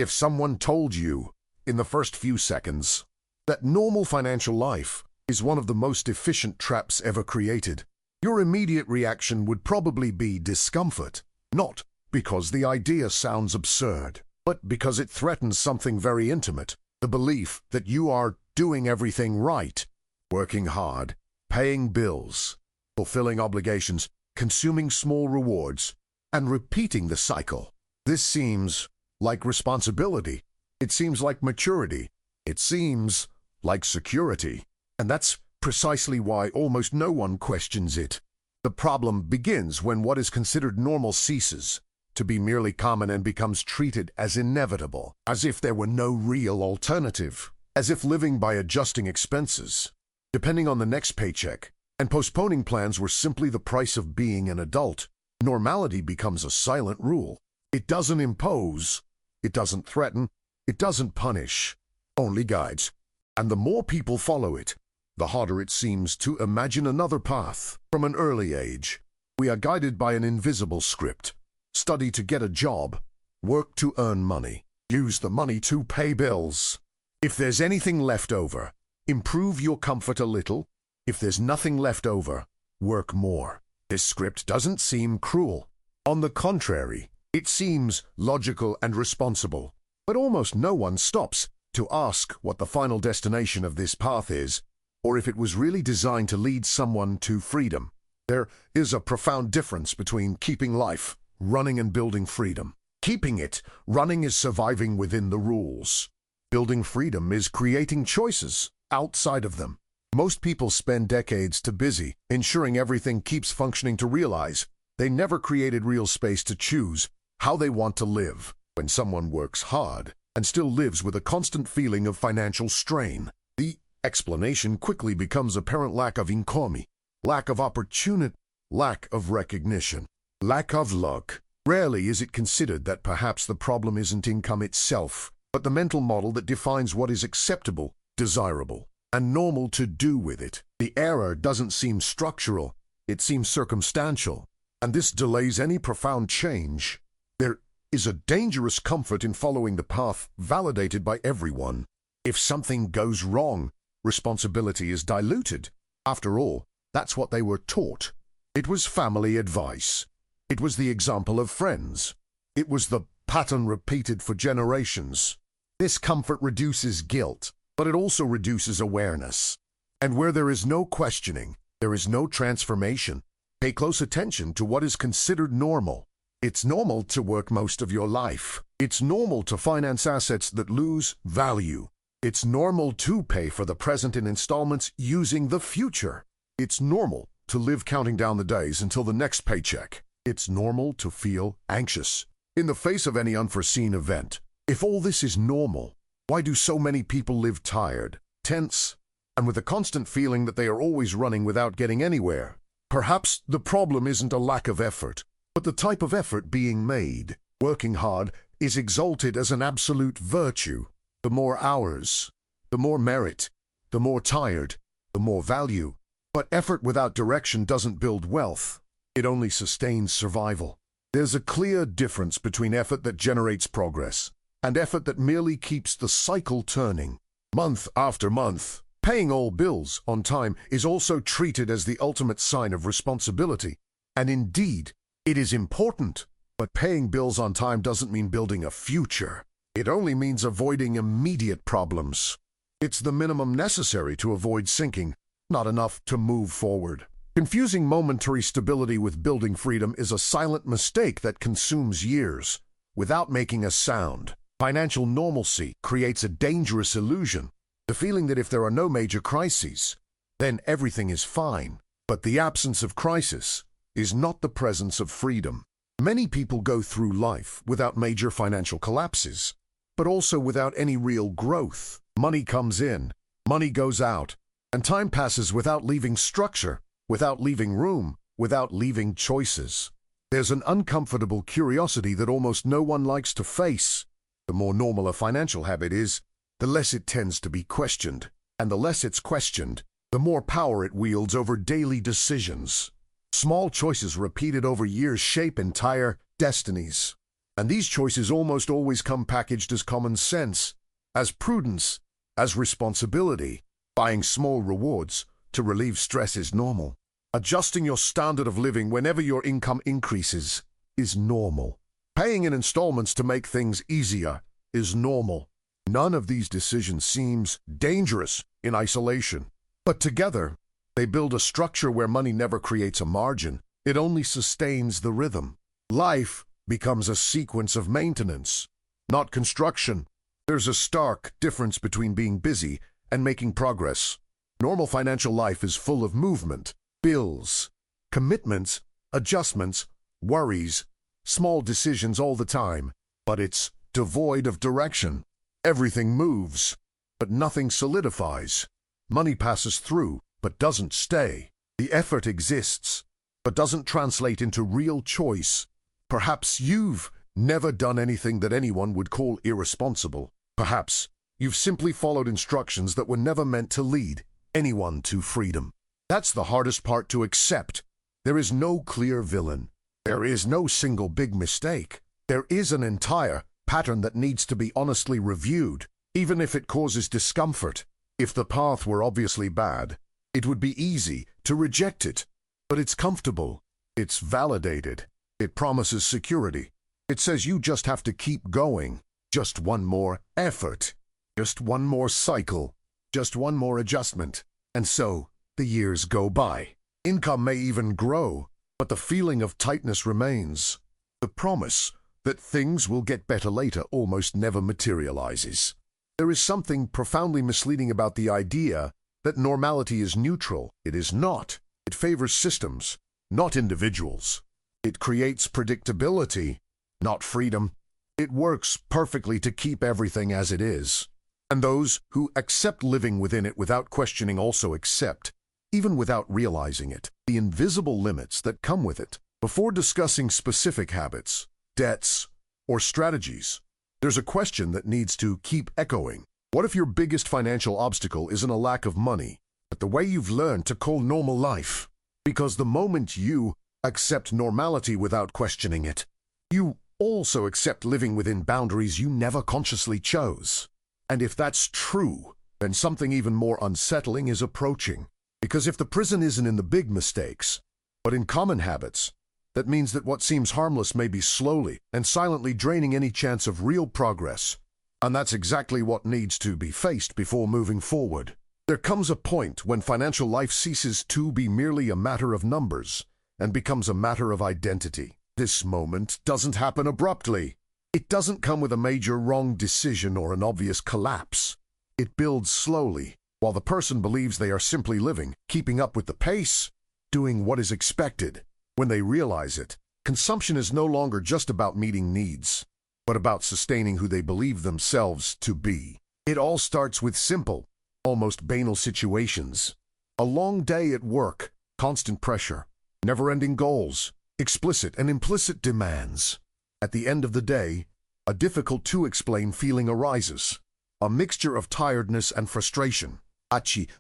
If someone told you, in the first few seconds, that normal financial life is one of the most efficient traps ever created, your immediate reaction would probably be discomfort, not because the idea sounds absurd, but because it threatens something very intimate, the belief that you are doing everything right, working hard, paying bills, fulfilling obligations, consuming small rewards, and repeating the cycle. This seems like responsibility. It seems like maturity. It seems like security. And that's precisely why almost no one questions it. The problem begins when what is considered normal ceases to be merely common and becomes treated as inevitable, as if there were no real alternative, as if living by adjusting expenses, depending on the next paycheck, and postponing plans were simply the price of being an adult. Normality becomes a silent rule. It doesn't impose, it doesn't threaten, it doesn't punish, only guides. And the more people follow it, the harder it seems to imagine another path. From an early age, we are guided by an invisible script. Study to get a job, work to earn money, use the money to pay bills. If there's anything left over, improve your comfort a little. If there's nothing left over, work more. This script doesn't seem cruel. On the contrary, it seems logical and responsible. But almost no one stops to ask what the final destination of this path is, or if it was really designed to lead someone to freedom. There is a profound difference between keeping life, running, and building freedom. Keeping it running is surviving within the rules. Building freedom is creating choices outside of them. Most people spend decades too busy ensuring everything keeps functioning to realize they never created real space to choose how they want to live. When someone works hard and still lives with a constant feeling of financial strain, the explanation quickly becomes apparent: lack of income, lack of opportunity, lack of recognition, lack of luck. Rarely is it considered that perhaps the problem isn't income itself, but the mental model that defines what is acceptable, desirable, and normal to do with it. The error doesn't seem structural, it seems circumstantial, and this delays any profound change. There is a dangerous comfort in following the path validated by everyone. If something goes wrong, responsibility is diluted. After all, that's what they were taught. It was family advice. It was the example of friends. It was the pattern repeated for generations. This comfort reduces guilt, but it also reduces awareness. And where there is no questioning, there is no transformation. Pay close attention to what is considered normal. It's normal to work most of your life. It's normal to finance assets that lose value. It's normal to pay for the present in installments using the future. It's normal to live counting down the days until the next paycheck. It's normal to feel anxious in the face of any unforeseen event. If all this is normal, why do so many people live tired, tense, and with a constant feeling that they are always running without getting anywhere? Perhaps the problem isn't a lack of effort, but the type of effort being made. Working hard is exalted as an absolute virtue. The more hours, the more merit. The more tired, the more value. But effort without direction doesn't build wealth. It only sustains survival. There's a clear difference between effort that generates progress and effort that merely keeps the cycle turning. Month after month, paying all bills on time is also treated as the ultimate sign of responsibility. And indeed, it is important. But paying bills on time doesn't mean building a future. It only means avoiding immediate problems. It's the minimum necessary to avoid sinking, not enough to move forward. Confusing momentary stability with building freedom is a silent mistake that consumes years without making a sound. Financial normalcy creates a dangerous illusion, the feeling that if there are no major crises, then everything is fine. But the absence of crisis is not the presence of freedom. Many people go through life without major financial collapses, but also without any real growth. Money comes in, money goes out, and time passes without leaving structure, without leaving room, without leaving choices. There's an uncomfortable curiosity that almost no one likes to face. The more normal a financial habit is, the less it tends to be questioned. And the less it's questioned, the more power it wields over daily decisions. Small choices repeated over years shape entire destinies. And these choices almost always come packaged as common sense, as prudence, as responsibility. Buying small rewards to relieve stress is normal. Adjusting your standard of living whenever your income increases is normal. Paying in installments to make things easier is normal. None of these decisions seems dangerous in isolation, but together they build a structure where money never creates a margin. It only sustains the rhythm. Life becomes a sequence of maintenance, not construction. There's a stark difference between being busy and making progress. Normal financial life is full of movement, bills, commitments, adjustments, worries, small decisions all the time, but it's devoid of direction. Everything moves, but nothing solidifies. Money passes through, but doesn't stay. The effort exists, but doesn't translate into real choice. Perhaps you've never done anything that anyone would call irresponsible. Perhaps you've simply followed instructions that were never meant to lead anyone to freedom. That's the hardest part to accept. There is no clear villain. There is no single big mistake. There is an entire pattern that needs to be honestly reviewed, even if it causes discomfort. If the path were obviously bad, it would be easy to reject it. But it's comfortable. It's validated. It promises security. It says you just have to keep going. Just one more effort. Just one more cycle. Just one more adjustment. And so the years go by. Income may even grow, but the feeling of tightness remains. The promise that things will get better later almost never materializes. There is something profoundly misleading about the idea that normality is neutral. It is not. It favors systems, not individuals. It creates predictability, not freedom. It works perfectly to keep everything as it is. And those who accept living within it without questioning also accept, even without realizing it, the invisible limits that come with it. Before discussing specific habits, debts, or strategies, there's a question that needs to keep echoing. What if your biggest financial obstacle isn't a lack of money, but the way you've learned to call normal life? Because the moment you accept normality without questioning it, you also accept living within boundaries you never consciously chose. And if that's true, then something even more unsettling is approaching. Because if the prison isn't in the big mistakes, but in common habits, that means that what seems harmless may be slowly and silently draining any chance of real progress. And that's exactly what needs to be faced before moving forward. There comes a point when financial life ceases to be merely a matter of numbers and becomes a matter of identity. This moment doesn't happen abruptly. It doesn't come with a major wrong decision or an obvious collapse. It builds slowly, while the person believes they are simply living, keeping up with the pace, doing what is expected. When they realize it, consumption is no longer just about meeting needs, but about sustaining who they believe themselves to be. It all starts with simple, almost banal situations. A long day at work, constant pressure, never-ending goals, explicit and implicit demands. At the end of the day, a difficult-to-explain feeling arises, a mixture of tiredness and frustration.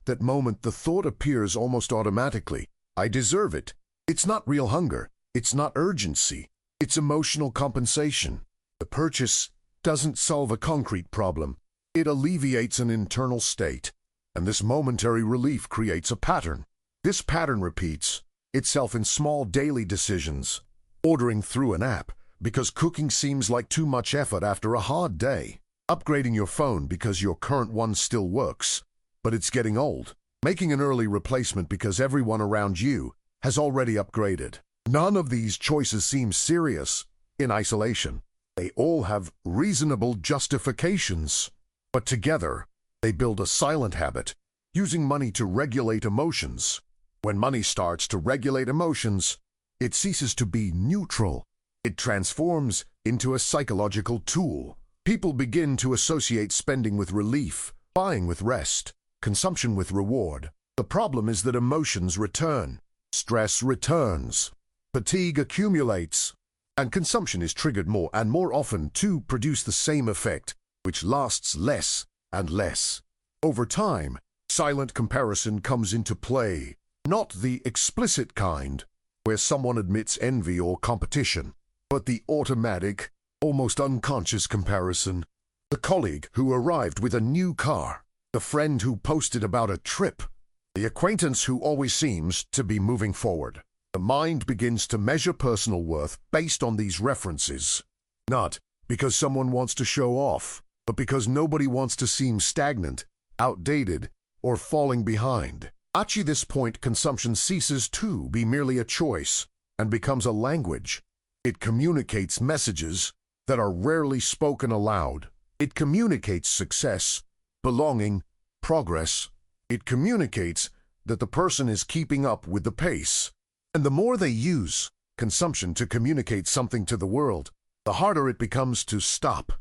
That moment the thought appears almost automatically. I deserve it. It's not real hunger. It's not urgency. It's emotional compensation. The purchase doesn't solve a concrete problem. It alleviates an internal state, and this momentary relief creates a pattern. This pattern repeats itself in small daily decisions. Ordering through an app because cooking seems like too much effort after a hard day. Upgrading your phone because your current one still works, but it's getting old. Making an early replacement because everyone around you has already upgraded. None of these choices seem serious in isolation. They all have reasonable justifications, but together they build a silent habit, using money to regulate emotions. When money starts to regulate emotions, it ceases to be neutral. It transforms into a psychological tool. People begin to associate spending with relief, buying with rest, consumption with reward. The problem is that emotions return. Stress returns, fatigue accumulates, and consumption is triggered more and more often to produce the same effect, which lasts less and less. Over time, silent comparison comes into play, not the explicit kind, where someone admits envy or competition, but the automatic, almost unconscious comparison. The colleague who arrived with a new car, the friend who posted about a trip, the acquaintance who always seems to be moving forward. The mind begins to measure personal worth based on these references, not because someone wants to show off, but because nobody wants to seem stagnant, outdated, or falling behind. At this point, consumption ceases to be merely a choice and becomes a language. It communicates messages that are rarely spoken aloud. It communicates success, belonging, progress. It communicates that the person is keeping up with the pace. And the more they use consumption to communicate something to the world, the harder it becomes to stop.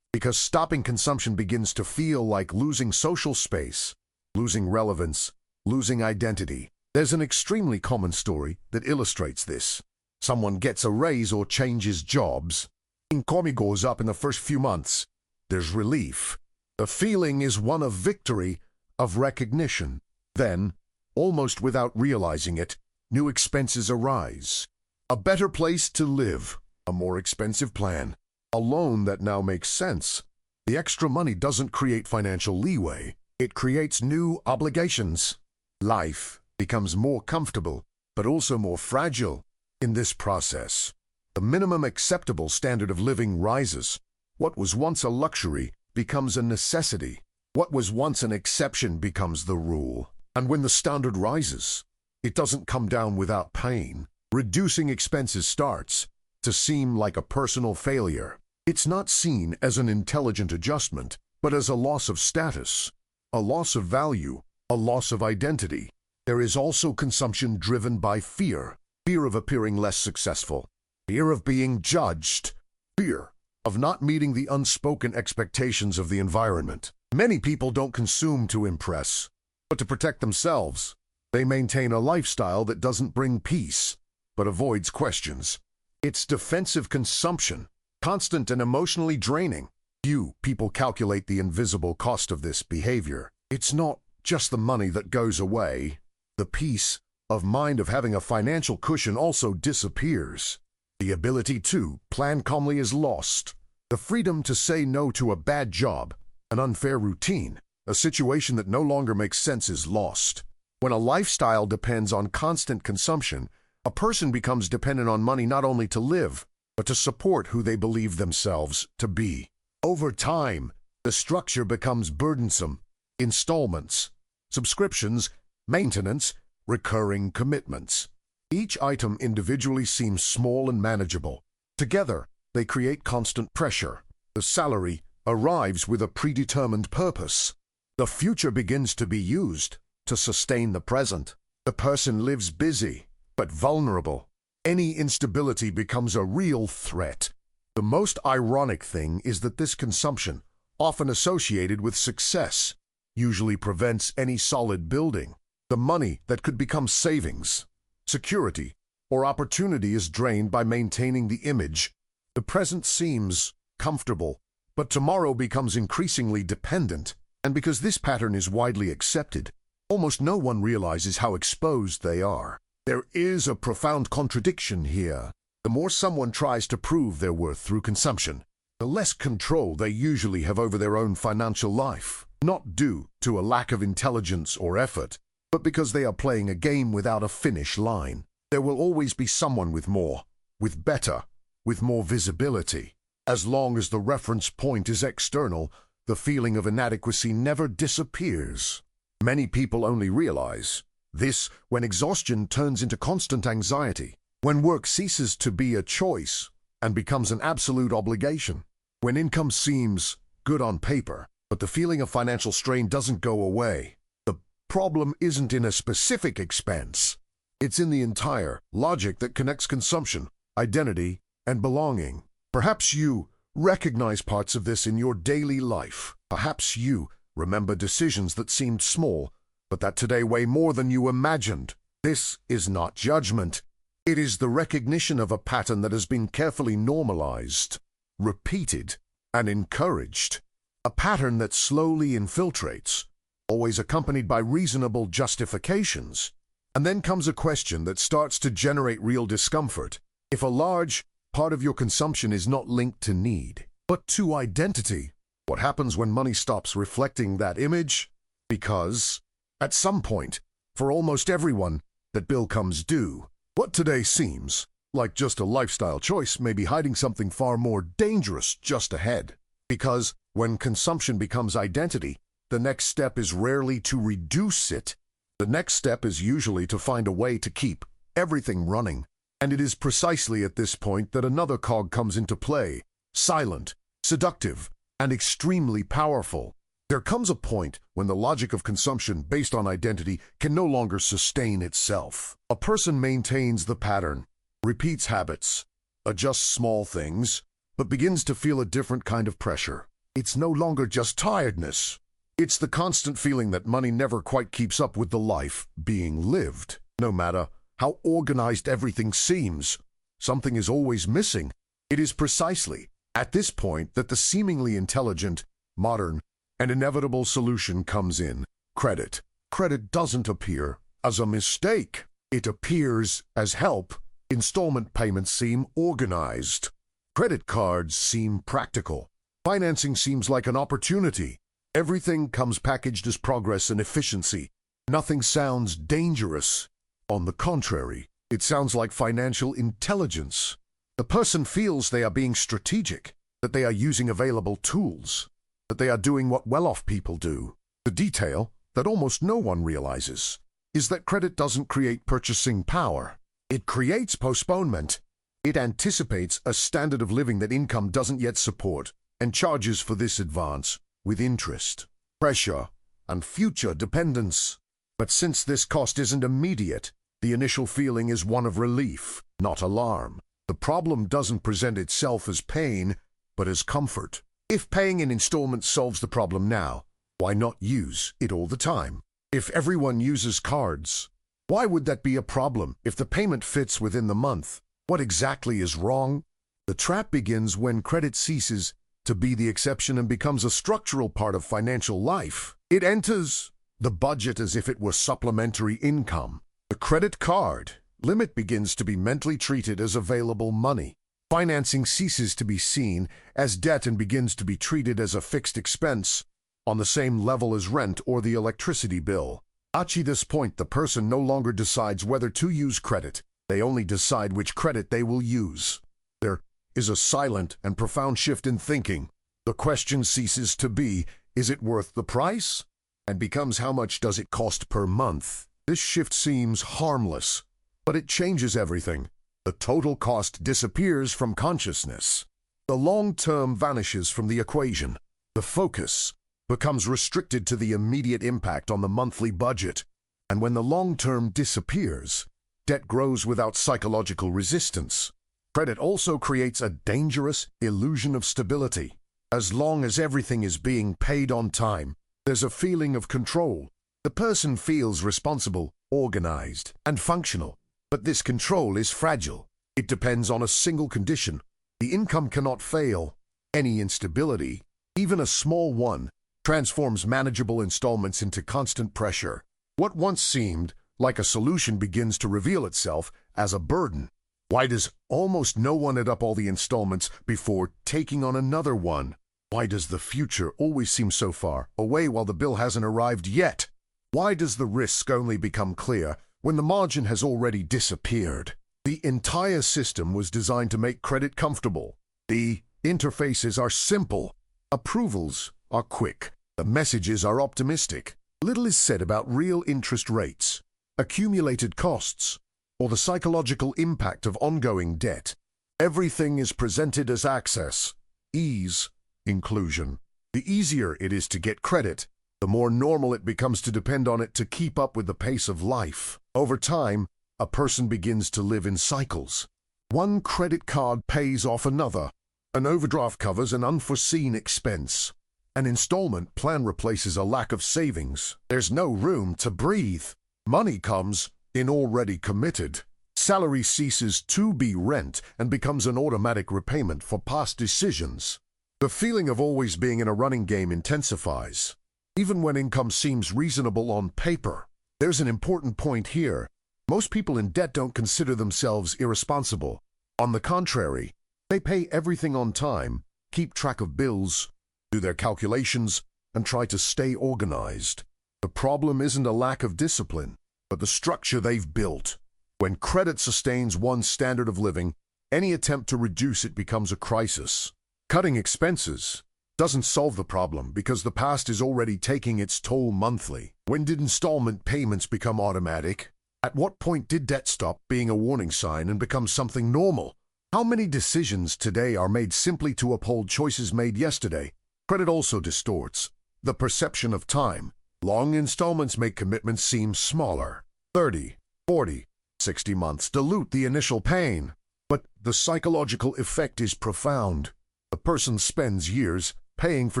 Because stopping consumption begins to feel like losing social space, losing relevance, losing identity. There's an extremely common story that illustrates this. Someone gets a raise or changes jobs. Income goes up in the first few months. There's relief. The feeling is one of victory, of recognition. Then, almost without realizing it, new expenses arise. A better place to live, a more expensive plan, a loan that now makes sense. The extra money doesn't create financial leeway. It creates new obligations. Life becomes more comfortable, but also more fragile. In this process, the minimum acceptable standard of living rises. What was once a luxury becomes a necessity. What was once an exception becomes the rule. And when the standard rises, it doesn't come down without pain. Reducing expenses starts to seem like a personal failure. It's not seen as an intelligent adjustment, but as a loss of status, a loss of value, a loss of identity. There is also consumption driven by fear. Fear of appearing less successful, fear of being judged, fear of not meeting the unspoken expectations of the environment. Many people don't consume to impress, but to protect themselves. They maintain a lifestyle that doesn't bring peace, but avoids questions. It's defensive consumption, constant and emotionally draining. Few people calculate the invisible cost of this behavior. It's not just the money that goes away. The peace of mind of having a financial cushion also disappears. The ability to plan calmly is lost. The freedom to say no to a bad job, an unfair routine, a situation that no longer makes sense is lost. When a lifestyle depends on constant consumption, a person becomes dependent on money not only to live, but to support who they believe themselves to be. Over time, the structure becomes burdensome. Installments, subscriptions, maintenance, recurring commitments. Each item individually seems small and manageable. Together, they create constant pressure. The salary arrives with a predetermined purpose. The future begins to be used to sustain the present. The person lives busy, but vulnerable. Any instability becomes a real threat. The most ironic thing is that this consumption, often associated with success, usually prevents any solid building. The money that could become savings, security, or opportunity is drained by maintaining the image. The present seems comfortable, but tomorrow becomes increasingly dependent. And because this pattern is widely accepted, almost no one realizes how exposed they are. There is a profound contradiction here. The more someone tries to prove their worth through consumption, the less control they usually have over their own financial life. Not due to a lack of intelligence or effort, but because they are playing a game without a finish line. There will always be someone with more, with better, with more visibility. As long as the reference point is external, the feeling of inadequacy never disappears. Many people only realize this when exhaustion turns into constant anxiety, when work ceases to be a choice and becomes an absolute obligation, when income seems good on paper, but the feeling of financial strain doesn't go away. The problem isn't in a specific expense. It's in the entire logic that connects consumption, identity, and belonging. Perhaps you recognize parts of this in your daily life. Perhaps you remember decisions that seemed small, but that today weigh more than you imagined. This is not judgment. It is the recognition of a pattern that has been carefully normalized, repeated, and encouraged. A pattern that slowly infiltrates, always accompanied by reasonable justifications. And then comes a question that starts to generate real discomfort. If a large, Part of your consumption is not linked to need, but to identity. What happens when money stops reflecting that image? Because, at some point, for almost everyone, that bill comes due. What today seems like just a lifestyle choice may be hiding something far more dangerous just ahead. Because when consumption becomes identity, the next step is rarely to reduce it. The next step is usually to find a way to keep everything running. And it is precisely at this point that another cog comes into play, silent, seductive, and extremely powerful. There comes a point when the logic of consumption based on identity can no longer sustain itself. A person maintains the pattern, repeats habits, adjusts small things, but begins to feel a different kind of pressure. It's no longer just tiredness. It's the constant feeling that money never quite keeps up with the life being lived. No matter how organized everything seems, something is always missing. It is precisely at this point that the seemingly intelligent, modern, and inevitable solution comes in: credit. Credit doesn't appear as a mistake. It appears as help. Installment payments seem organized. Credit cards seem practical. Financing seems like an opportunity. Everything comes packaged as progress and efficiency. Nothing sounds dangerous. On the contrary, it sounds like financial intelligence. The person feels they are being strategic, that they are using available tools, that they are doing what well-off people do. The detail that almost no one realizes is that credit doesn't create purchasing power. It creates postponement. It anticipates a standard of living that income doesn't yet support and charges for this advance with interest, pressure, and future dependence. But since this cost isn't immediate, the initial feeling is one of relief, not alarm. The problem doesn't present itself as pain, but as comfort. If paying in installments solves the problem now, why not use it all the time? If everyone uses cards, why would that be a problem if the payment fits within the month? What exactly is wrong? The trap begins when credit ceases to be the exception and becomes a structural part of financial life. It enters the budget as if it were supplementary income. The credit card limit begins to be mentally treated as available money. Financing ceases to be seen as debt and begins to be treated as a fixed expense on the same level as rent or the electricity bill. At this point, the person no longer decides whether to use credit. They only decide which credit they will use. There is a silent and profound shift in thinking. The question ceases to be, is it worth the price? And becomes, how much does it cost per month? This shift seems harmless, but it changes everything. The total cost disappears from consciousness. The long term vanishes from the equation. The focus becomes restricted to the immediate impact on the monthly budget. And when the long term disappears, debt grows without psychological resistance. Credit also creates a dangerous illusion of stability. As long as everything is being paid on time, there's a feeling of control. The person feels responsible, organized, and functional. But this control is fragile. It depends on a single condition. The income cannot fail. Any instability, even a small one, transforms manageable installments into constant pressure. What once seemed like a solution begins to reveal itself as a burden. Why does almost no one add up all the installments before taking on another one? Why does the future always seem so far away while the bill hasn't arrived yet? Why does the risk only become clear when the margin has already disappeared? The entire system was designed to make credit comfortable. The interfaces are simple. Approvals are quick. The messages are optimistic. Little is said about real interest rates, accumulated costs, or the psychological impact of ongoing debt. Everything is presented as access, ease, inclusion. The easier it is to get credit, the more normal it becomes to depend on it to keep up with the pace of life. Over time, a person begins to live in cycles. One credit card pays off another. An overdraft covers an unforeseen expense. An installment plan replaces a lack of savings. There's no room to breathe. Money comes in already committed. Salary ceases to be rent and becomes an automatic repayment for past decisions. The feeling of always being in a running game intensifies, even when income seems reasonable on paper. There's an important point here. Most people in debt don't consider themselves irresponsible. On the contrary, They pay everything on time, keep track of bills, do their calculations, and try to stay organized. The problem isn't a lack of discipline, but the structure they've built. When credit sustains one standard of living, any attempt to reduce it becomes a crisis. Cutting expenses doesn't solve the problem because the past is already taking its toll monthly. When did installment payments become automatic? At what point did debt stop being a warning sign and become something normal? How many decisions today are made simply to uphold choices made yesterday? Credit also distorts the perception of time. Long installments make commitments seem smaller. 30, 40, 60 months dilute the initial pain. But the psychological effect is profound. The person spends years paying for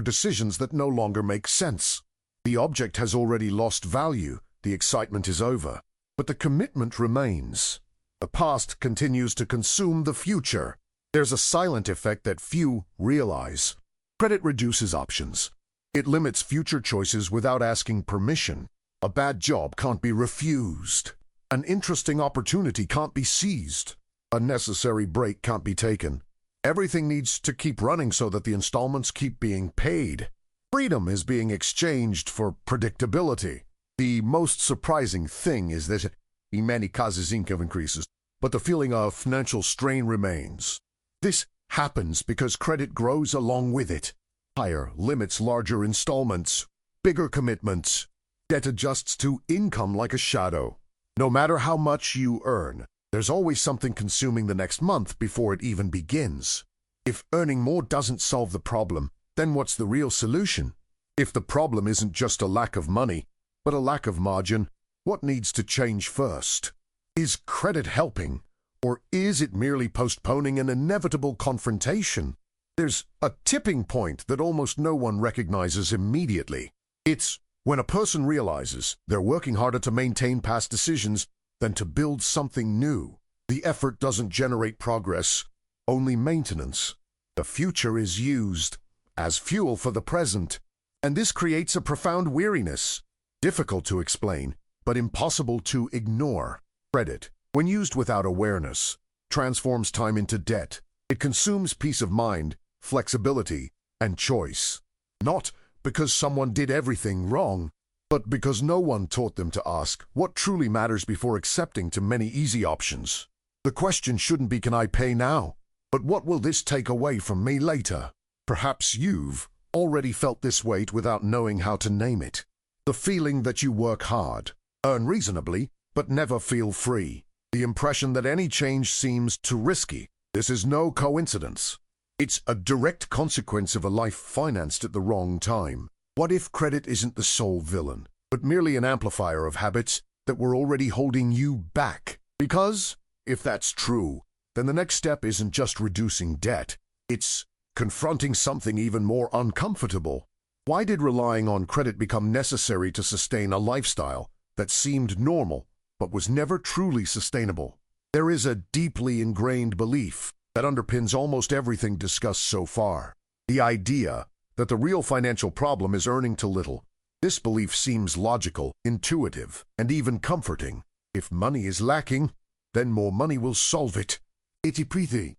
decisions that no longer make sense. The object has already lost value, the excitement is over, but the commitment remains. The past continues to consume the future. There's a silent effect that few realize. Credit reduces options. It limits future choices without asking permission. A bad job can't be refused. An interesting opportunity can't be seized. A necessary break can't be taken. Everything needs to keep running so that the installments keep being paid. Freedom is being exchanged for predictability. The most surprising thing is that in many cases income increases, but the feeling of financial strain remains. This happens because credit grows along with it. Higher limits, larger installments, bigger commitments. Debt adjusts to income like a shadow. No matter how much you earn, there's always something consuming the next month before it even begins. If earning more doesn't solve the problem, then what's the real solution? If the problem isn't just a lack of money, but a lack of margin, what needs to change first? Is credit helping, or is it merely postponing an inevitable confrontation? There's a tipping point that almost no one recognizes immediately. It's when a person realizes they're working harder to maintain past decisions than to build something new. The effort doesn't generate progress, only maintenance. The future is used as fuel for the present, and this creates a profound weariness, difficult to explain, but impossible to ignore. Credit, when used without awareness, transforms time into debt. It consumes peace of mind, flexibility, and choice. Not because someone did everything wrong, but because no one taught them to ask what truly matters before accepting too many easy options. The question shouldn't be, can I pay now? But what will this take away from me later? Perhaps you've already felt this weight without knowing how to name it. The feeling that you work hard, earn reasonably, but never feel free. The impression that any change seems too risky. This is no coincidence. It's a direct consequence of a life financed at the wrong time. What if credit isn't the sole villain, but merely an amplifier of habits that were already holding you back? Because, if that's true, then the next step isn't just reducing debt. It's confronting something even more uncomfortable. Why did relying on credit become necessary to sustain a lifestyle that seemed normal, but was never truly sustainable? There is a deeply ingrained belief that underpins almost everything discussed so far. The idea that the real financial problem is earning too little. This belief seems logical, intuitive, and even comforting. If money is lacking, then more money will solve it. Iti P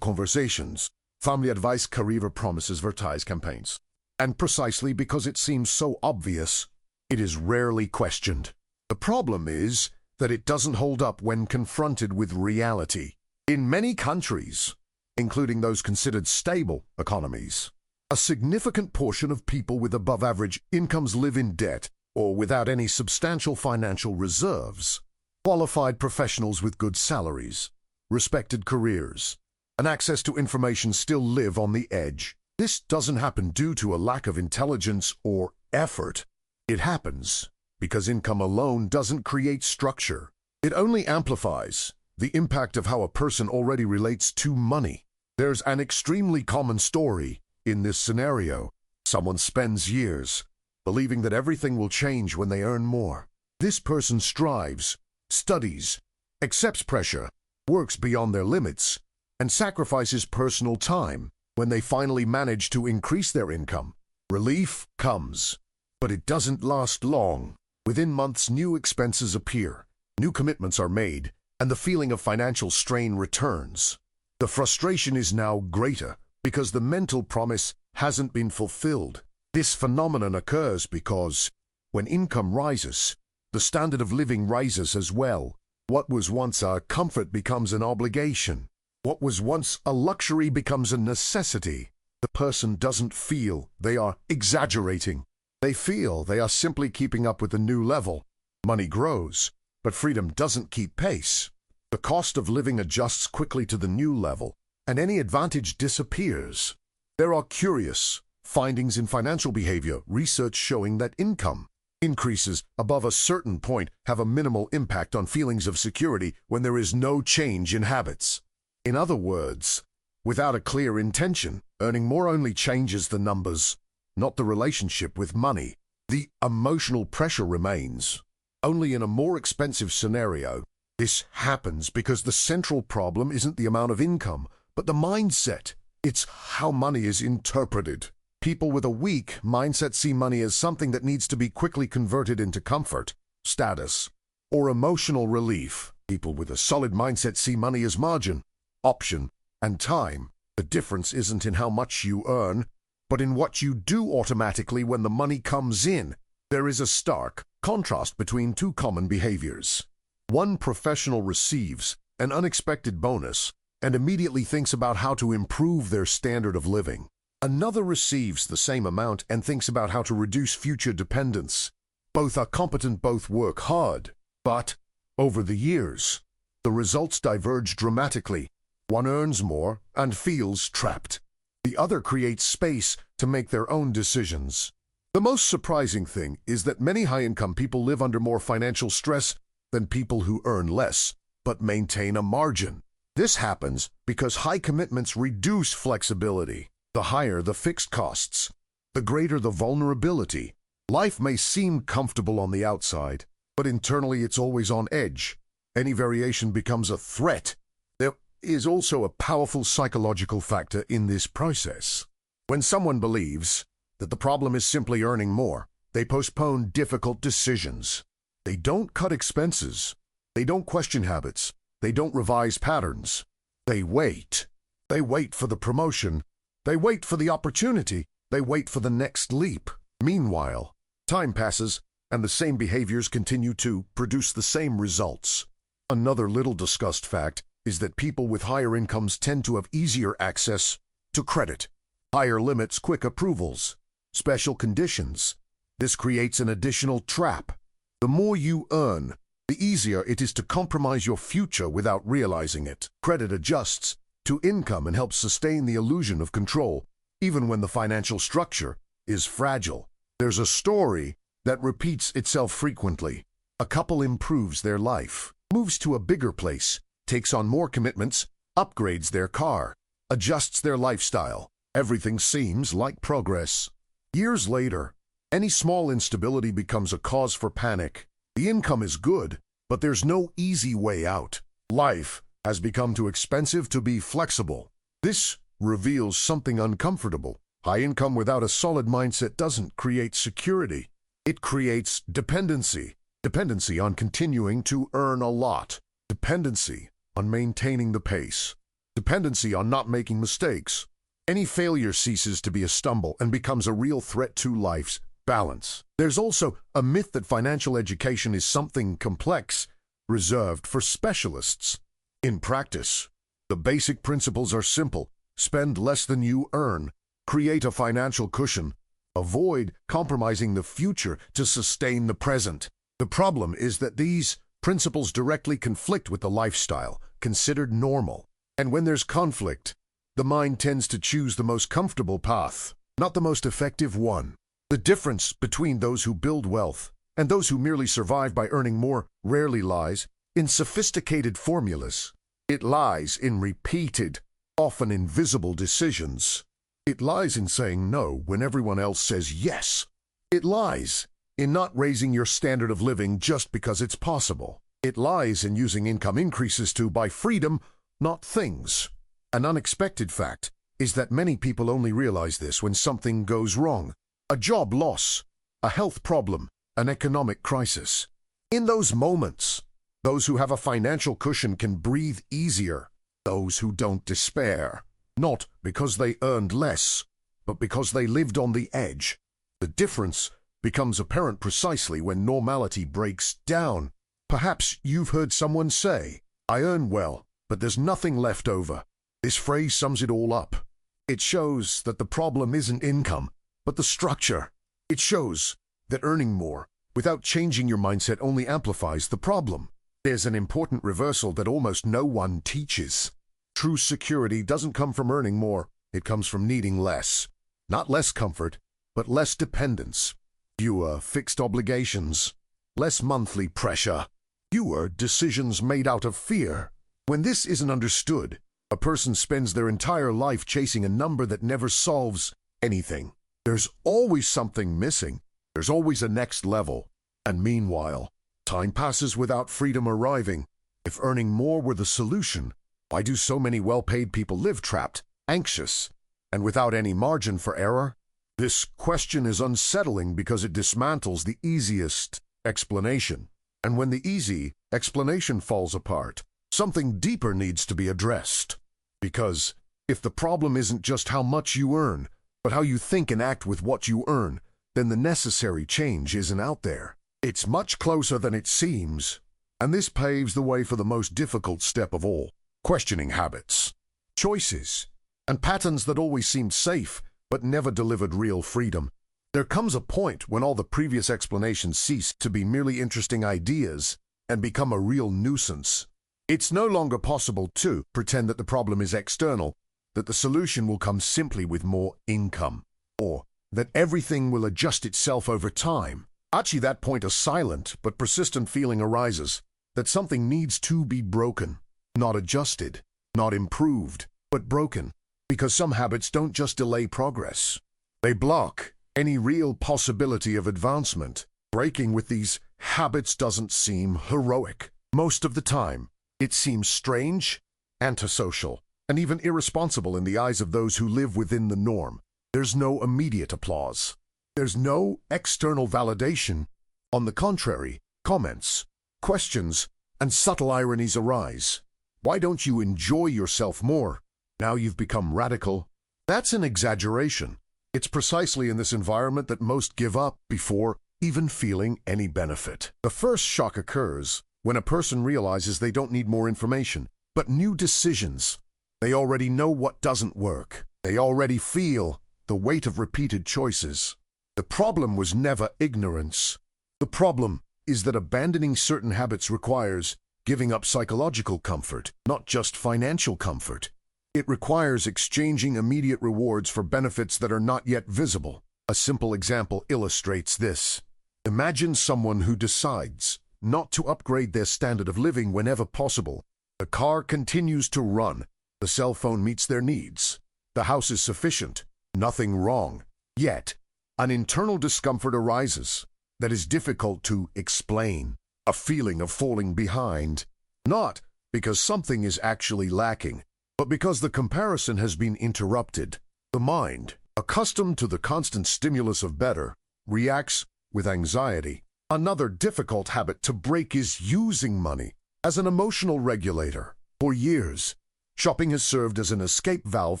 conversations, family advice, career promises, advertise campaigns. And precisely because it seems so obvious, it is rarely questioned. The problem is that it doesn't hold up when confronted with reality. In many countries, including those considered stable economies, a significant portion of people with above-average incomes live in debt or without any substantial financial reserves. Qualified professionals with good salaries, respected careers, and access to information still live on the edge. This doesn't happen due to a lack of intelligence or effort. It happens because income alone doesn't create structure. It only amplifies the impact of how a person already relates to money. There's an extremely common story in this scenario. Someone spends years believing that everything will change when they earn more. This person strives, studies, accepts pressure, works beyond their limits, and sacrifices personal time. When they finally manage to increase their income, relief comes, but it doesn't last long. Within months, new expenses appear, new commitments are made, and the feeling of financial strain returns. The frustration is now greater because the mental promise hasn't been fulfilled. This phenomenon occurs because when income rises, the standard of living rises as well. What was once a comfort becomes an obligation. What was once a luxury becomes a necessity. The person doesn't feel they are exaggerating. They feel they are simply keeping up with the new level. Money grows, but freedom doesn't keep pace. The cost of living adjusts quickly to the new level, and any advantage disappears. There are curious findings in financial behavior research showing that income increases above a certain point have a minimal impact on feelings of security when there is no change in habits. In other words, without a clear intention, earning more only changes the numbers, not the relationship with money. The emotional pressure remains. Only in a more expensive scenario, this happens because the central problem isn't the amount of income, but the mindset. It's how money is interpreted. People with a weak mindset see money as something that needs to be quickly converted into comfort, status, or emotional relief. People with a solid mindset see money as margin, option, and time. The difference isn't in how much you earn, but in what you do automatically when the money comes in. There is a stark contrast between two common behaviors. One professional receives an unexpected bonus and immediately thinks about how to improve their standard of living. Another receives the same amount and thinks about how to reduce future dependence. Both are competent, both work hard, but over the years, the results diverge dramatically. One earns more and feels trapped. The other creates space to make their own decisions. The most surprising thing is that many high-income people live under more financial stress than people who earn less, but maintain a margin. This happens because high commitments reduce flexibility. The higher the fixed costs, the greater the vulnerability. Life may seem comfortable on the outside, but internally it's always on edge. Any variation becomes a threat. There is also a powerful psychological factor in this process. When someone believes that the problem is simply earning more, they postpone difficult decisions. They don't cut expenses. They don't question habits. They don't revise patterns. They wait. They wait for the promotion. They wait for the opportunity. They wait for the next leap. Meanwhile, time passes and the same behaviors continue to produce the same results. Another little discussed fact is that people with higher incomes tend to have easier access to credit, higher limits, quick approvals, special conditions. This creates an additional trap. The more you earn, the easier it is to compromise your future without realizing it. Credit adjusts to income and helps sustain the illusion of control, even when the financial structure is fragile. There's a story that repeats itself frequently. A couple improves their life, moves to a bigger place, takes on more commitments, upgrades their car, adjusts their lifestyle. Everything seems like progress. Years later, any small instability becomes a cause for panic. The income is good, but there's no easy way out. Life has become too expensive to be flexible. This reveals something uncomfortable. High income without a solid mindset doesn't create security. It creates dependency. Dependency on continuing to earn a lot. Dependency on maintaining the pace. Dependency on not making mistakes. Any failure ceases to be a stumble and becomes a real threat to life's balance. There's also a myth that financial education is something complex, reserved for specialists. In practice, the basic principles are simple. Spend less than you earn. Create a financial cushion. Avoid compromising the future to sustain the present. The problem is that these principles directly conflict with the lifestyle considered normal. And when there's conflict, the mind tends to choose the most comfortable path, not the most effective one. The difference between those who build wealth and those who merely survive by earning more rarely lies in sophisticated formulas. It lies in repeated, often invisible decisions. It lies in saying no when everyone else says yes. It lies in not raising your standard of living just because it's possible. It lies in using income increases to buy freedom, not things. An unexpected fact is that many people only realize this when something goes wrong. A job loss, a health problem, an economic crisis. In those moments, those who have a financial cushion can breathe easier. those who don't despair, not because they earned less, but because they lived on the edge. The difference becomes apparent precisely when normality breaks down. Perhaps you've heard someone say, "I earn well, but there's nothing left over." This phrase sums it all up. It shows that the problem isn't income, but the structure. It shows that earning more without changing your mindset only amplifies the problem. There's an important reversal that almost no one teaches. True security doesn't come from earning more. It comes from needing less. Not less comfort, but less dependence. Fewer fixed obligations. Less monthly pressure. Fewer decisions made out of fear. When this isn't understood, a person spends their entire life chasing a number that never solves anything. There's always something missing. There's always a next level. And meanwhile, time passes without freedom arriving. If earning more were the solution, why do so many well-paid people live trapped, anxious, and without any margin for error? This question is unsettling because it dismantles the easiest explanation. And when the easy explanation falls apart, something deeper needs to be addressed. Because if the problem isn't just how much you earn, but how you think and act with what you earn, then the necessary change isn't out there. It's much closer than it seems, and this paves the way for the most difficult step of all: questioning habits, choices, and patterns that always seemed safe but never delivered real freedom. There comes a point when all the previous explanations cease to be merely interesting ideas and become a real nuisance. It's no longer possible to pretend that the problem is external, that the solution will come simply with more income, or that everything will adjust itself over time. At that point, a silent but persistent feeling arises that something needs to be broken, not adjusted, not improved, but broken, because some habits don't just delay progress. They block any real possibility of advancement. Breaking with these habits doesn't seem heroic. Most of the time, it seems strange, antisocial, and even irresponsible in the eyes of those who live within the norm. There's no immediate applause. There's no external validation. On the contrary, comments, questions, and subtle ironies arise. Why don't you enjoy yourself more? Now you've become radical. That's an exaggeration. It's precisely in this environment that most give up before even feeling any benefit. The first shock occurs when a person realizes they don't need more information, but new decisions. They already know what doesn't work. They already feel the weight of repeated choices. The problem was never ignorance. The problem is that abandoning certain habits requires giving up psychological comfort, not just financial comfort. It requires exchanging immediate rewards for benefits that are not yet visible. A simple example illustrates this. Imagine someone who decides not to upgrade their standard of living whenever possible. The car continues to run. The cell phone meets their needs. The house is sufficient. Nothing wrong. Yet, an internal discomfort arises that is difficult to explain. A feeling of falling behind. Not because something is actually lacking, but because the comparison has been interrupted. The mind, accustomed to the constant stimulus of better, reacts with anxiety. Another difficult habit to break is using money as an emotional regulator. For years, shopping has served as an escape valve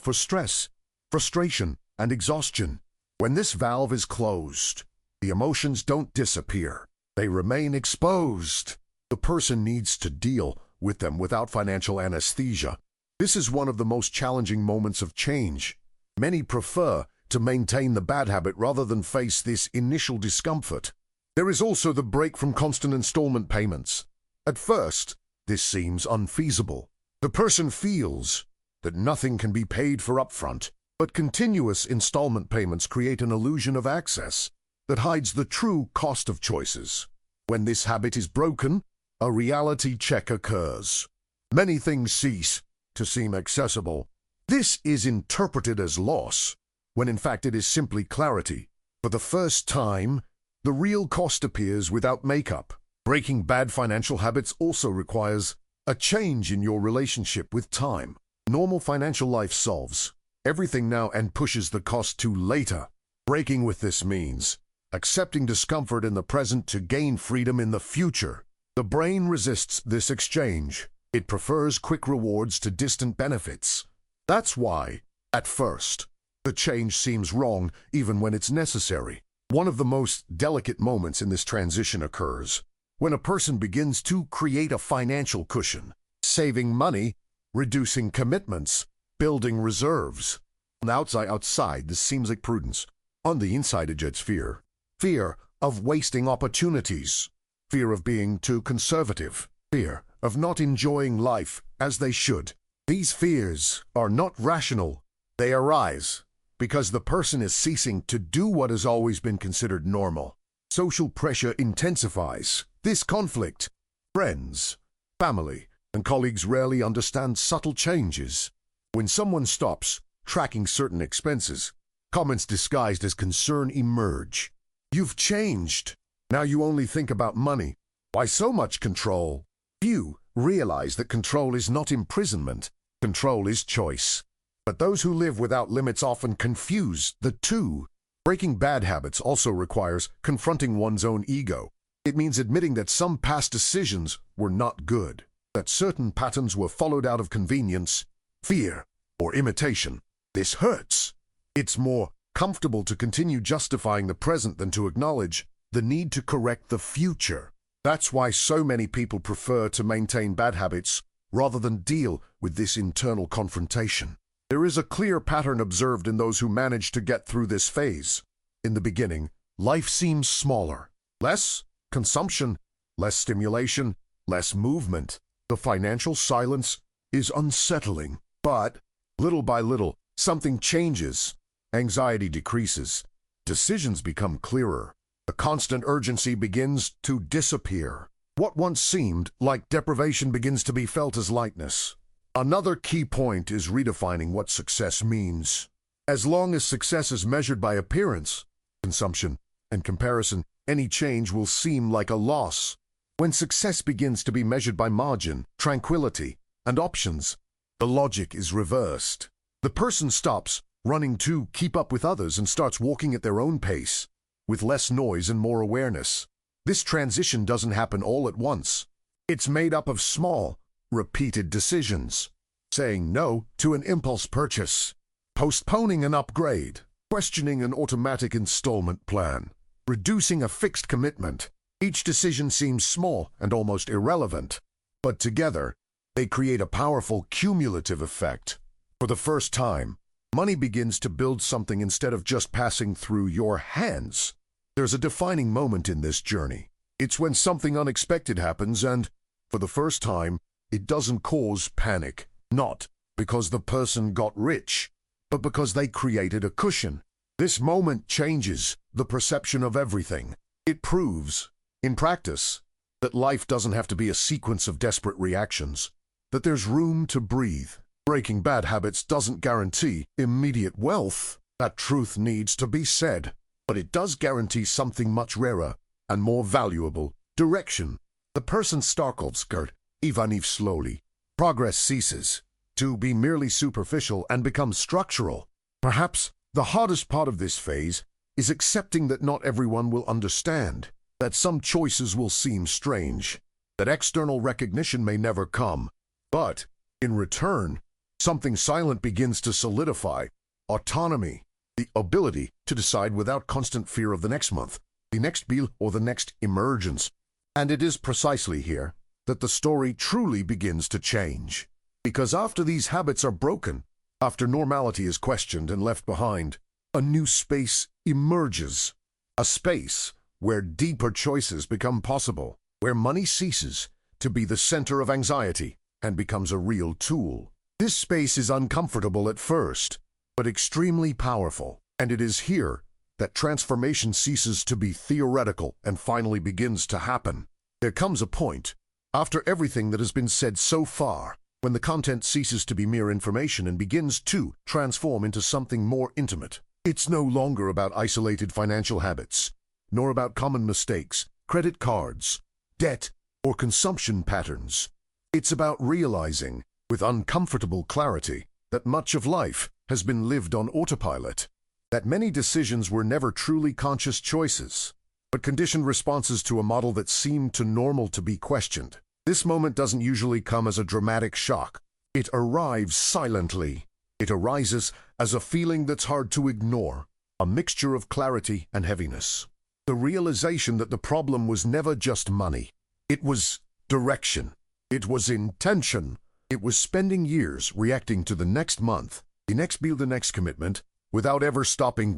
for stress, frustration, and exhaustion. When this valve is closed, the emotions don't disappear. They remain exposed. The person needs to deal with them without financial anesthesia. This is one of the most challenging moments of change. Many prefer to maintain the bad habit rather than face this initial discomfort. There is also the break from constant installment payments. At first, this seems unfeasible. The person feels that nothing can be paid for upfront, but continuous installment payments create an illusion of access that hides the true cost of choices. When this habit is broken, a reality check occurs. Many things cease to seem accessible. This is interpreted as loss, when in fact it is simply clarity. For the first time, the real cost appears without makeup. Breaking bad financial habits also requires a change in your relationship with time. Normal financial life solves everything now and pushes the cost to later. Breaking with this means accepting discomfort in the present to gain freedom in the future. The brain resists this exchange. It prefers quick rewards to distant benefits. That's why, at first, the change seems wrong even when it's necessary. One of the most delicate moments in this transition occurs when a person begins to create a financial cushion, saving money, reducing commitments, building reserves. On the outside, this seems like prudence. On the inside, it jets fear. Fear of wasting opportunities. Fear of being too conservative. Fear of not enjoying life as they should. These fears are not rational. They arise because the person is ceasing to do what has always been considered normal. Social pressure intensifies this conflict. Friends, family, and colleagues rarely understand subtle changes. When someone stops tracking certain expenses, comments disguised as concern emerge. You've changed. Now you only think about money. Why so much control? Few realize that control is not imprisonment. Control is choice. But those who live without limits often confuse the two. Breaking bad habits also requires confronting one's own ego. It means admitting that some past decisions were not good, that certain patterns were followed out of convenience, fear, or imitation. This hurts. It's more comfortable to continue justifying the present than to acknowledge the need to correct the future. That's why so many people prefer to maintain bad habits rather than deal with this internal confrontation. There is a clear pattern observed in those who manage to get through this phase. In the beginning, life seems smaller. Less consumption, less stimulation, less movement. The financial silence is unsettling. But, little by little, something changes. Anxiety decreases. Decisions become clearer. The constant urgency begins to disappear. What once seemed like deprivation begins to be felt as lightness. Another key point is redefining what success means. As long as success is measured by appearance, consumption, and comparison, any change will seem like a loss. When success begins to be measured by margin, tranquility, and options, the logic is reversed. The person stops running to keep up with others and starts walking at their own pace, with less noise and more awareness. This transition doesn't happen all at once. It's made up of small, repeated decisions. Saying no to an impulse purchase, postponing an upgrade, questioning an automatic installment plan, reducing a fixed commitment. Each decision seems small and almost irrelevant, but together they create a powerful cumulative effect. For the first time, money begins to build something instead of just passing through your hands. There's a defining moment in this journey. It's when something unexpected happens and, for the first time, it doesn't cause panic. Not because the person got rich, but because they created a cushion. This moment changes the perception of everything. It proves, in practice, that life doesn't have to be a sequence of desperate reactions, that there's room to breathe. Breaking bad habits doesn't guarantee immediate wealth. That truth needs to be said. But it does guarantee something much rarer and more valuable: direction. The person starkles skirt, even if slowly. Progress ceases to be merely superficial and becomes structural. Perhaps the hardest part of this phase is accepting that not everyone will understand, that some choices will seem strange, that external recognition may never come. But, in return, something silent begins to solidify: autonomy, the ability to decide without constant fear of the next month, the next bill, or the next emergence. And it is precisely here that the story truly begins to change. Because after these habits are broken, after normality is questioned and left behind, a new space emerges. A space where deeper choices become possible, where money ceases to be the center of anxiety and becomes a real tool. This space is uncomfortable at first, but extremely powerful. And it is here that transformation ceases to be theoretical and finally begins to happen. There comes a point, after everything that has been said so far, when the content ceases to be mere information and begins to transform into something more intimate. It's no longer about isolated financial habits, nor about common mistakes, credit cards, debt, or consumption patterns. It's about realizing, with uncomfortable clarity, that much of life has been lived on autopilot, that many decisions were never truly conscious choices, but conditioned responses to a model that seemed too normal to be questioned. This moment doesn't usually come as a dramatic shock. It arrives silently. It arises as a feeling that's hard to ignore, a mixture of clarity and heaviness. The realization that the problem was never just money. It was direction. It was intention. It was spending years reacting to the next month, the next bill, the next commitment, without ever stopping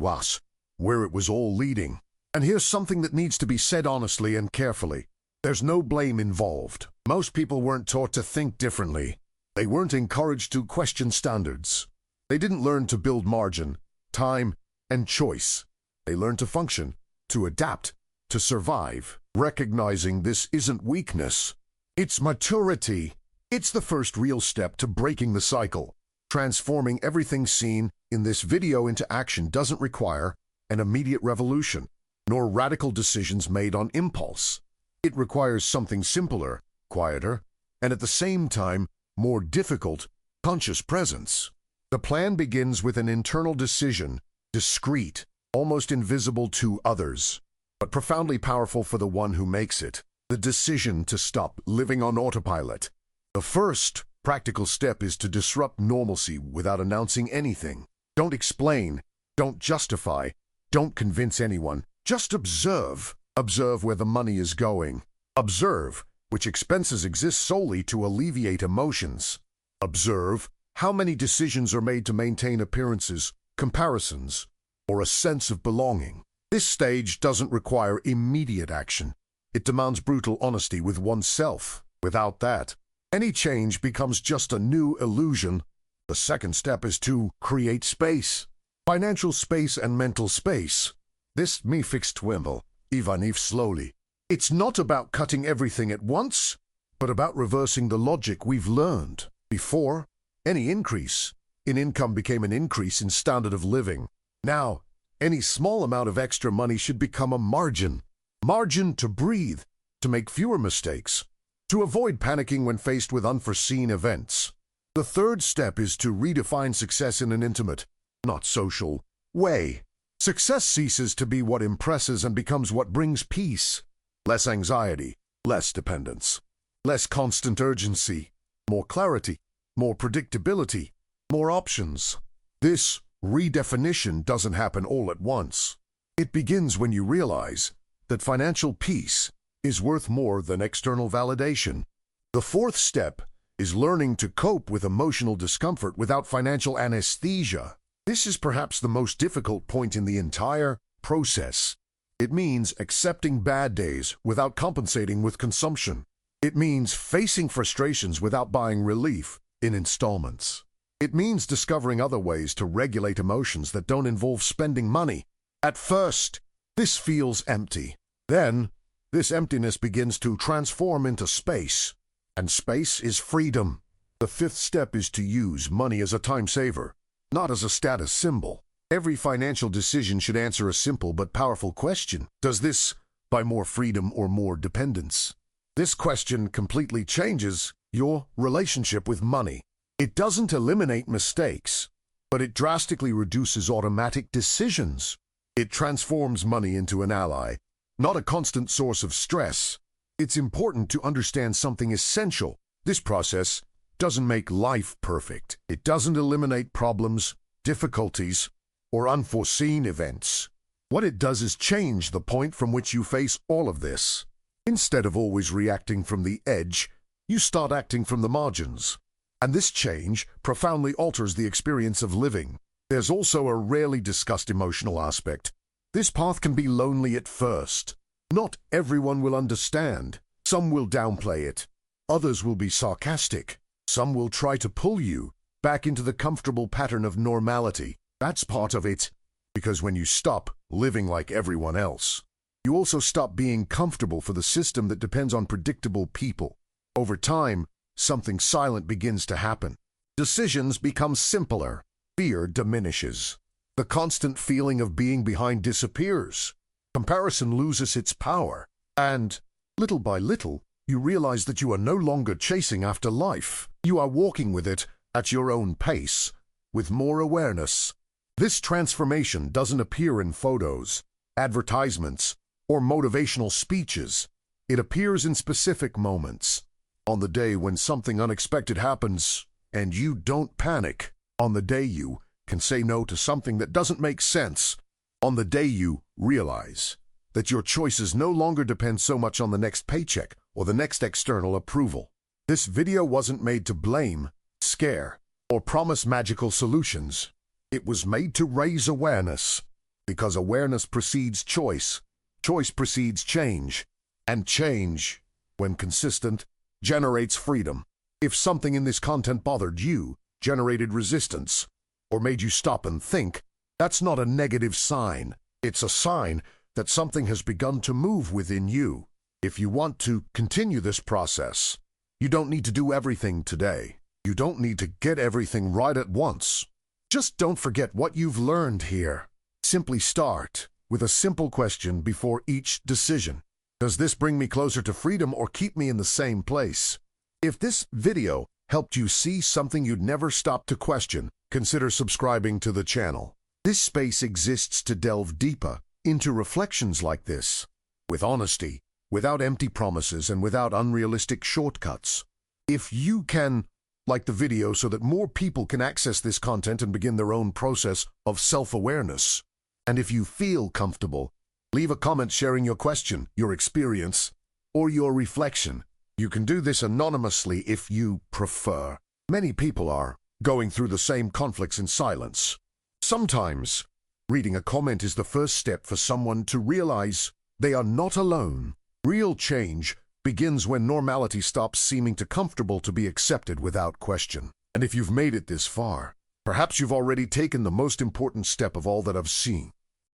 where it was all leading. And here's something that needs to be said honestly and carefully. There's no blame involved. Most people weren't taught to think differently. They weren't encouraged to question standards. They didn't learn to build margin, time, and choice. They learned to function, to adapt, to survive. Recognizing this isn't weakness. It's maturity. It's the first real step to breaking the cycle. Transforming everything seen in this video into action doesn't require an immediate revolution, nor radical decisions made on impulse. It requires something simpler, quieter, and at the same time, more difficult, conscious presence. The plan begins with an internal decision, discreet, almost invisible to others, but profoundly powerful for the one who makes it. The decision to stop living on autopilot. The first practical step is to disrupt normalcy without announcing anything. Don't explain, don't justify, don't convince anyone. Just observe. Observe where the money is going. Observe which expenses exist solely to alleviate emotions. Observe how many decisions are made to maintain appearances, comparisons, or a sense of belonging. This stage doesn't require immediate action. It demands brutal honesty with oneself. Without that, any change becomes just a new illusion. The second step is to create space. Financial space and mental space. This me fixed Wimble, even if slowly. It's not about cutting everything at once, but about reversing the logic we've learned. Before, any increase in income became an increase in standard of living. Now, any small amount of extra money should become a margin. Margin to breathe, to make fewer mistakes, to avoid panicking when faced with unforeseen events. The third step is to redefine success in an intimate, not social, way. Success ceases to be what impresses and becomes what brings peace. Less anxiety, less dependence, less constant urgency, more clarity, more predictability, more options. This redefinition doesn't happen all at once. It begins when you realize that financial peace is worth more than external validation. The fourth step is learning to cope with emotional discomfort without financial anesthesia. This is perhaps the most difficult point in the entire process. It means accepting bad days without compensating with consumption. It means facing frustrations without buying relief in installments. It means discovering other ways to regulate emotions that don't involve spending money. At first, this feels empty. Then, this emptiness begins to transform into space. And space is freedom. The fifth step is to use money as a time saver, not as a status symbol. Every financial decision should answer a simple but powerful question. Does this buy more freedom or more dependence? This question completely changes your relationship with money. It doesn't eliminate mistakes, but it drastically reduces automatic decisions. It transforms money into an ally, not a constant source of stress. It's important to understand something essential. This process doesn't make life perfect. It doesn't eliminate problems, difficulties, or unforeseen events. What it does is change the point from which you face all of this. Instead of always reacting from the edge, you start acting from the margins. And this change profoundly alters the experience of living. There's also a rarely discussed emotional aspect. This path can be lonely at first. Not everyone will understand. Some will downplay it. Others will be sarcastic. Some will try to pull you back into the comfortable pattern of normality. That's part of it, because when you stop living like everyone else, you also stop being comfortable for the system that depends on predictable people. Over time, something silent begins to happen. Decisions become simpler. Fear diminishes. The constant feeling of being behind disappears. Comparison loses its power. And, little by little, you realize that you are no longer chasing after life. You are walking with it at your own pace, with more awareness. This transformation doesn't appear in photos, advertisements, or motivational speeches. It appears in specific moments. On the day when something unexpected happens and you don't panic. On the day you can say no to something that doesn't make sense. On the day you realize that your choices no longer depend so much on the next paycheck or the next external approval. This video wasn't made to blame, scare, or promise magical solutions. It was made to raise awareness, because awareness precedes choice, choice precedes change, and change, when consistent, generates freedom. If something in this content bothered you, generated resistance, or made you stop and think, that's not a negative sign. It's a sign that something has begun to move within you. If you want to continue this process, you don't need to do everything today. You don't need to get everything right at once. Just don't forget what you've learned here. Simply start with a simple question before each decision. Does this bring me closer to freedom or keep me in the same place? If this video helped you see something you'd never stop to question, consider subscribing to the channel. This space exists to delve deeper into reflections like this, with honesty, without empty promises, and without unrealistic shortcuts. If you can like the video so that more people can access this content and begin their own process of self-awareness, and if you feel comfortable, leave a comment sharing your question, your experience, or your reflection. You can do this anonymously if you prefer. Many people are going through the same conflicts in silence. Sometimes, reading a comment is the first step for someone to realize they are not alone. Real change begins when normality stops seeming too comfortable to be accepted without question. And if you've made it this far, perhaps you've already taken the most important step of all that I've seen.